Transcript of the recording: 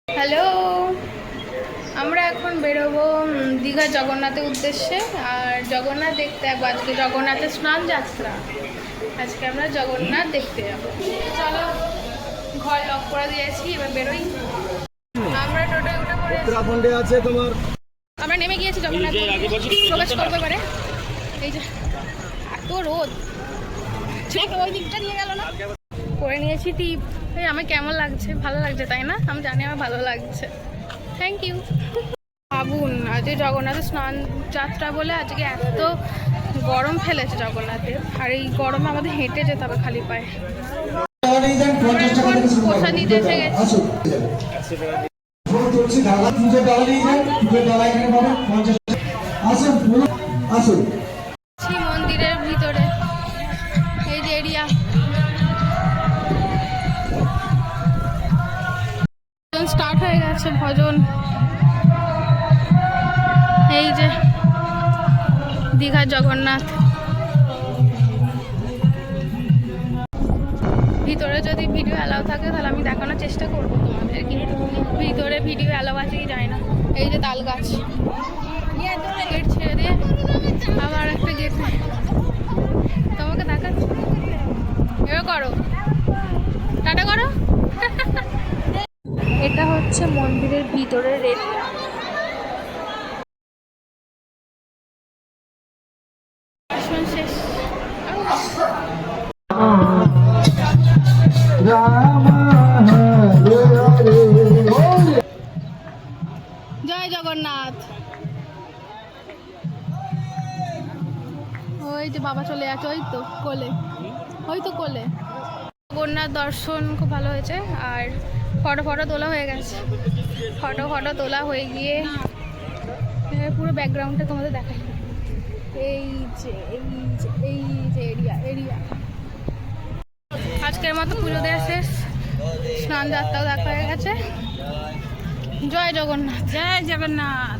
Hello, আমরা এখন বেরোবো দীঘা জগন্নাথের উদ্দেশ্যে। আর জগন্নাথ দেখতে যাবো, আজকে জগন্নাথের স্নান যাত্রা। আজকে আমরা জগন্নাথ দেখতে যাবো। চলো, ঘর লক করে দিয়েছি, এবার বেরোই। আমরা টোটাল উঠে পড়েছি, আছে তোমার। আমরা নেমে গিয়েছি জগন্নাথ প্রবেশ করবো এবারে। এই যে এত রোদ, ওই দিকটা নিয়ে গেল না। করে নিয়েছি টিপ। এই আমার কেমন লাগছে? ভালো লাগছে তাই না? আমি জানি আমার ভালো লাগছে। Thank you. ভাবুন, আজকে জগন্নাথের স্নান যাত্রা বলে আজকে এত গরম ফেলেছে জগন্নাথে। আর এই গরমে আমাদের হেঁটে যেতে হবে খালি পায়ে। পোষা দিতে এসে গেছি। মন্দিরের ভিতরে এই যে এরিয়া, স্টার্ট হয়ে গেছে ভজন। এই যে দীঘা জগন্নাথ। ভিতরে যদি ভিডিও অ্যালাউ থাকে তাহলে আমি দেখানোর চেষ্টা করবো তোমাদের, কিন্তু ভিতরে ভিডিও অ্যালাউ আছে কি যায় না। এই যে তাল গাছ, গেট ছেড়ে দিয়ে আবার একটা গেট তোমাকে দেখাচ্ছি। এবার করো, টাটা করো। এটা হচ্ছে মন্দিরের ভিতরের এরিয়া। দর্শন শেষ। জয় জগন্নাথ। ওই যে বাবা চলে যাচ্ছে, ওই তো কোলে, ওই তো কোলে। জগন্নাথ দর্শন খুব ভালো হয়েছে। আর ফটো তোলা হয়ে গেছে। ফটো তোলা হয়ে গিয়ে পুরো ব্যাকগ্রাউন্ডটা তোমাদের দেখাই। এই যে এরিয়া। আজকের মতো পুজো দেওয়া শেষ, স্নান যাত্রাও দেখা হয়ে গেছে। জয় জগন্নাথ, জয় জগন্নাথ।